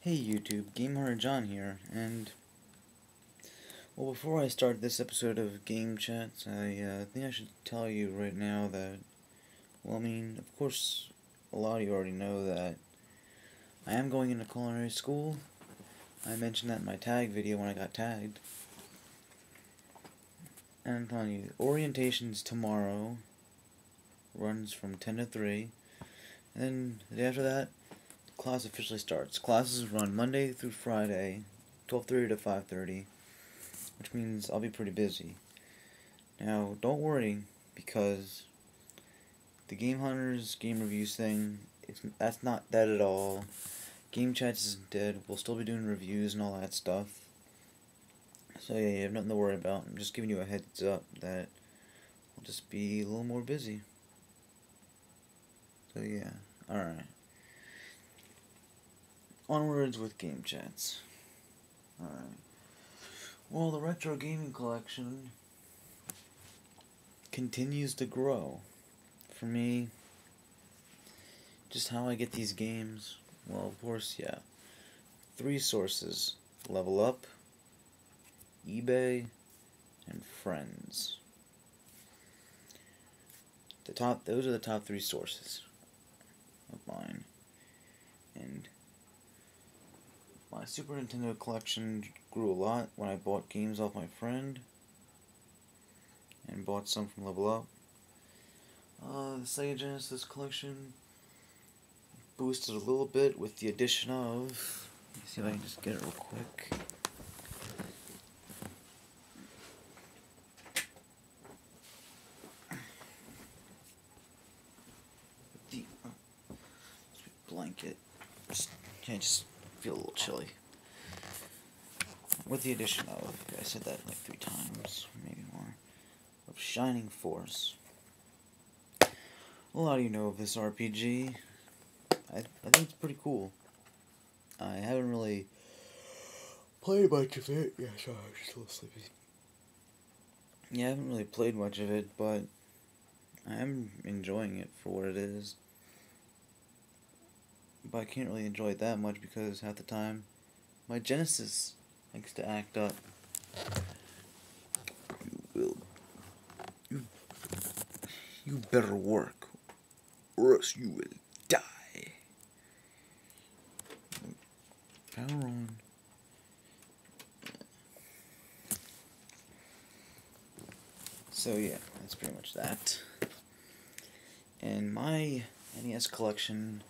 Hey YouTube, GameHunter John here, and well, before I start this episode of Game Chats, I think I should tell you right now that, well, of course, a lot of you already know that I am going into culinary school. I mentioned that in my tag video when I got tagged. And I'm telling you, orientation's tomorrow, runs from 10 to 3, and then the day after that, class officially starts. Classes run Monday through Friday, 12:30 to 5:30, which means I'll be pretty busy. Now, don't worry, because the Game Hunters game reviews thing, that's not dead at all. Game Chats isn't dead. We'll still be doing reviews and all that stuff. So yeah, you have nothing to worry about. I'm just giving you a heads up that I'll just be a little more busy. So yeah, alright. Onwards with Game Chats. Alright. Well, the retro gaming collection continues to grow. For me, just how I get these games, well, of course, yeah. 3 sources: Level Up, eBay, and friends. Those are the top 3 sources of mine. And my Super Nintendo collection grew a lot when I bought games off my friend and bought some from Level Up. The Sega Genesis collection boosted a little bit with the addition of, let me see if I can just get it real quick. The blanket, I just feel a little chilly. With the addition of, I said that like 3 times, maybe more, of Shining Force. A lot of you know of this RPG. I think it's pretty cool. I haven't really played much of it. Yeah, sorry, I'm just a little sleepy. Yeah, I haven't really played much of it, but I am enjoying it for what it is. But I can't really enjoy it that much because half the time my Genesis likes to act up. You better work, or else you will die. Power on. So yeah, that's pretty much that. And my NES collection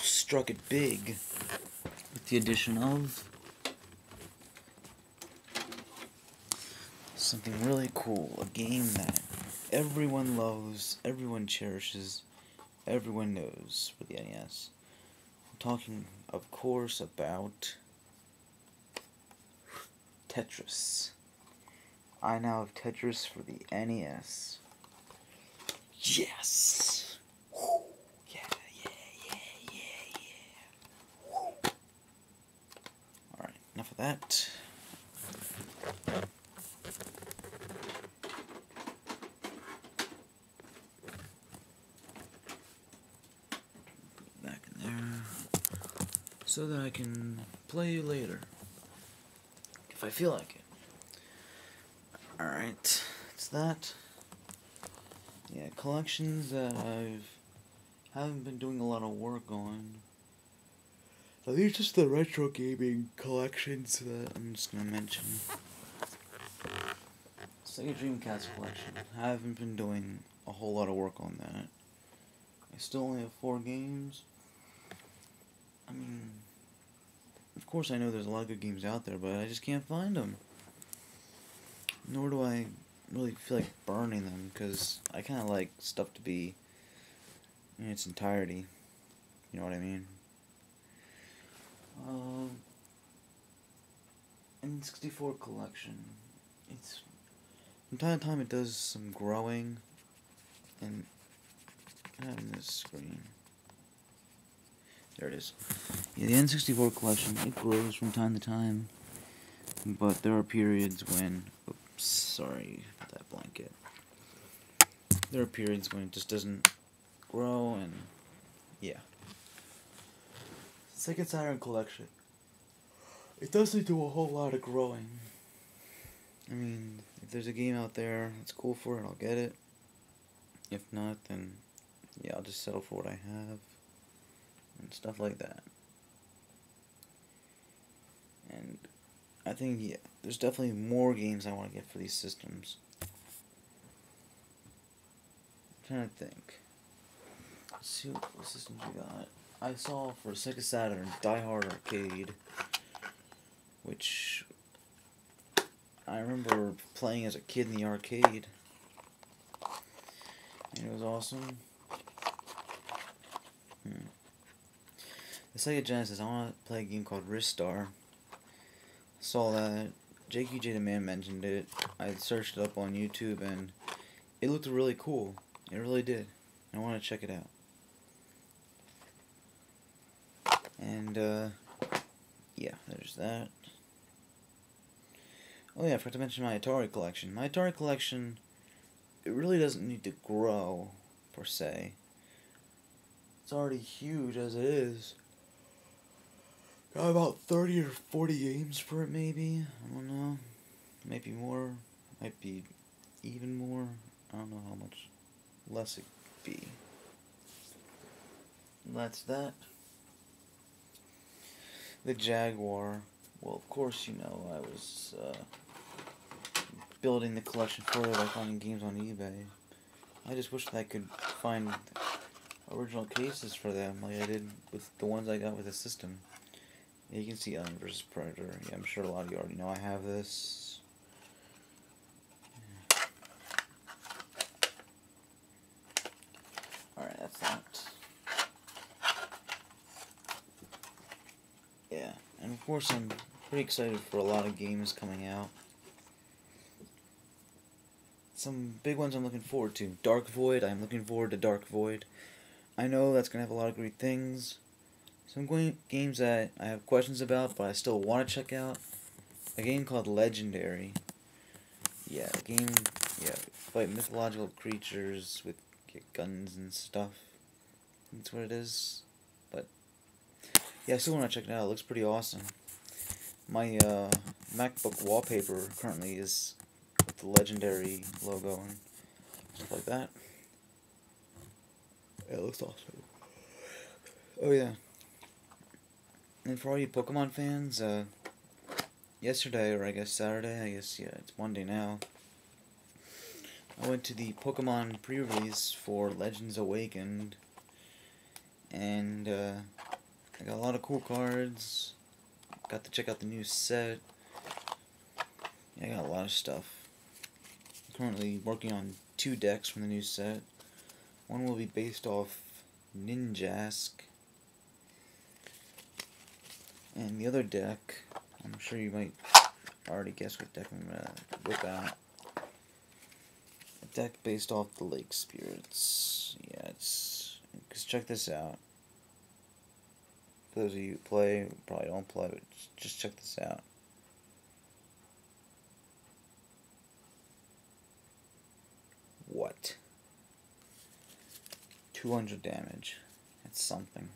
struck it big with the addition of something really cool, a game that everyone loves, everyone cherishes, everyone knows for the NES. I'm talking, of course, about Tetris. I now have Tetris for the NES. Yes! Woo. Yeah. Woo. Alright, enough of that. Back in there, so that I can play later, if I feel like it. Alright, it's that. Yeah, collections that haven't been doing a lot of work on. Are these just the retro gaming collections that I'm just gonna mention? Sega Dreamcast collection. I haven't been doing a whole lot of work on that. I still only have 4 games. Of course I know there's a lot of good games out there, but I just can't find them. Nor do I really feel like burning them, because I kind of like stuff to be in its entirety. You know what I mean? N64 collection. It's from time to time it does some growing, and kind of in this screen. There it is. Yeah, the N64 collection, it grows from time to time, but there are periods when, oops, sorry for that blanket. There are periods when it just doesn't grow, and yeah. Sega Saturn collection. It doesn't do a whole lot of growing. I mean, if there's a game out there that's cool for it, I'll get it. If not, then yeah, I'll just settle for what I have and stuff like that. And I think, yeah, there's definitely more games I want to get for these systems. I'm trying to think. Let's see what systems we got. I saw for Sega Saturn Die Hard Arcade, which I remember playing as a kid in the arcade, and it was awesome. The Sega Genesis, I want to play a game called Ristar. Saw that. JQJ the Man mentioned it. I searched it up on YouTube, and it looked really cool. It really did. I want to check it out. And, yeah, there's that. Oh yeah, I forgot to mention my Atari collection. My Atari collection, it really doesn't need to grow, per se. It's already huge as it is. Got about 30 or 40 games for it, maybe. I don't know. Maybe more. Might be even more. I don't know how much less it could be. And that's that. The Jaguar. Well, of course, you know, I was building the collection further by finding games on eBay. I just wish that I could find original cases for them, like I did with the ones I got with the system. Yeah, you can see Alien vs. Predator. Yeah, I'm sure a lot of you already know I have this. Alright, that's that. Yeah, and of course I'm pretty excited for a lot of games coming out. Some big ones I'm looking forward to. Dark Void, I'm looking forward to Dark Void. I know that's going to have a lot of great things. Some games that I have questions about, but I still want to check out. A game called Legendary. Yeah, a game, yeah, fight mythological creatures with guns and stuff. That's what it is. But, yeah, I still want to check it out. It looks pretty awesome. My MacBook wallpaper currently is with the Legendary logo and stuff like that. Yeah, it looks awesome. Oh, yeah. And for all you Pokemon fans, yesterday, or I guess Saturday, I guess, yeah, it's Monday now, I went to the Pokemon pre-release for Legends Awakened, and, I got a lot of cool cards, got to check out the new set, yeah, I got a lot of stuff. I'm currently working on 2 decks from the new set. One will be based off Ninjask, and the other deck, I'm sure you might already guess what deck I'm going to whip out. A deck based off the Lake Spirits. Yeah, because check this out. For those of you who play, probably don't play, but just check this out. What? 200 damage. That's something.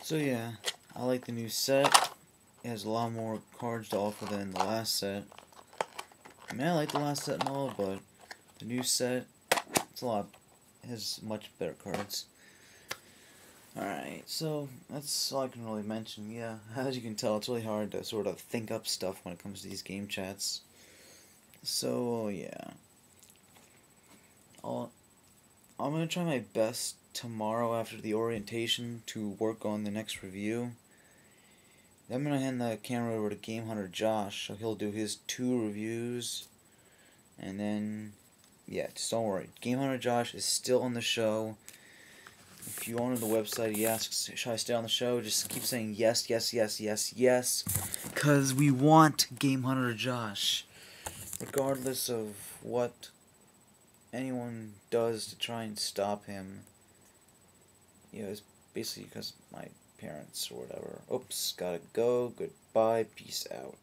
So yeah, I like the new set. It has a lot more cards to offer than the last set. I mean, I like the last set and all, but the new set, it has much better cards. Alright, so that's all I can really mention. Yeah, as you can tell, it's really hard to sort of think up stuff when it comes to these game chats. So, yeah. I'm going to try my best tomorrow after the orientation to work on the next review. Then I'm going to hand the camera over to GameHunter Josh, so he'll do his 2 reviews. And then, yeah, just don't worry. GameHunter Josh is still on the show. If you go on the website, he asks, should I stay on the show? Just keep saying yes, yes, yes, yes, yes. Because we want GameHunter Josh. Regardless of what anyone does to try and stop him. You know, it's basically because my parents or whatever. Oops, gotta go. Goodbye. Peace out.